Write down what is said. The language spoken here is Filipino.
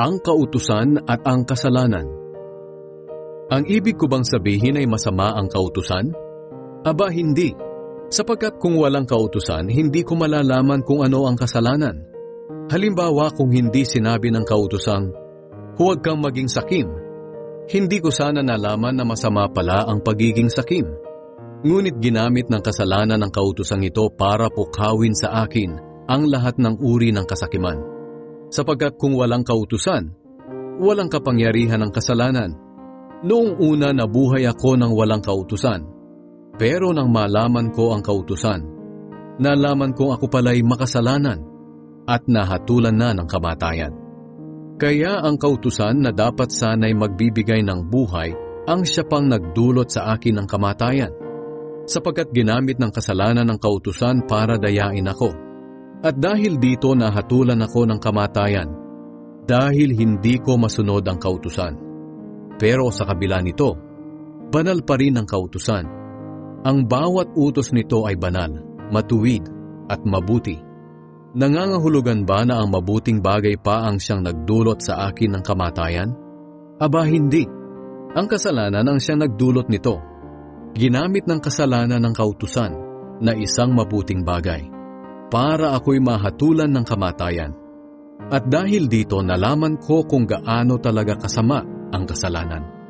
ang kautusan at ang kasalanan. Ang ibig ko bang sabihin ay masama ang kautusan? Aba hindi, sapagkat kung walang kautusan, hindi ko malalaman kung ano ang kasalanan. Halimbawa kung hindi sinabi ng kautusang, huwag kang maging sakim, hindi ko sana nalaman na masama pala ang pagiging sakim. Ngunit ginamit ng kasalanan ng kautosang ito para pukawin sa akin ang lahat ng uri ng kasakiman. Sapagkat kung walang kautusan, walang kapangyarihan ng kasalanan. Noong una nabuhay ako ng walang kautusan, pero nang malaman ko ang kautusan, nalaman kong ako pala'y makasalanan at nahatulan na ng kamatayan. Kaya ang kautusan na dapat sana'y magbibigay ng buhay ang siya pang nagdulot sa akin ng kamatayan. Sapagkat ginamit ng kasalanan ng kautusan para dayain ako. At dahil dito nahatulan ako ng kamatayan, dahil hindi ko masunod ang kautusan. Pero sa kabila nito, banal pa rin ang kautusan. Ang bawat utos nito ay banal, matuwid, at mabuti. Nangangahulugan ba na ang mabuting bagay pa ang siyang nagdulot sa akin ng kamatayan? Aba hindi. Ang kasalanan ang siyang nagdulot nito. Ginamit ng kasalanan ng kautusan na isang mabuting bagay para ako'y mahatulan ng kamatayan. At dahil dito nalaman ko kung gaano talaga kasama ang kasalanan.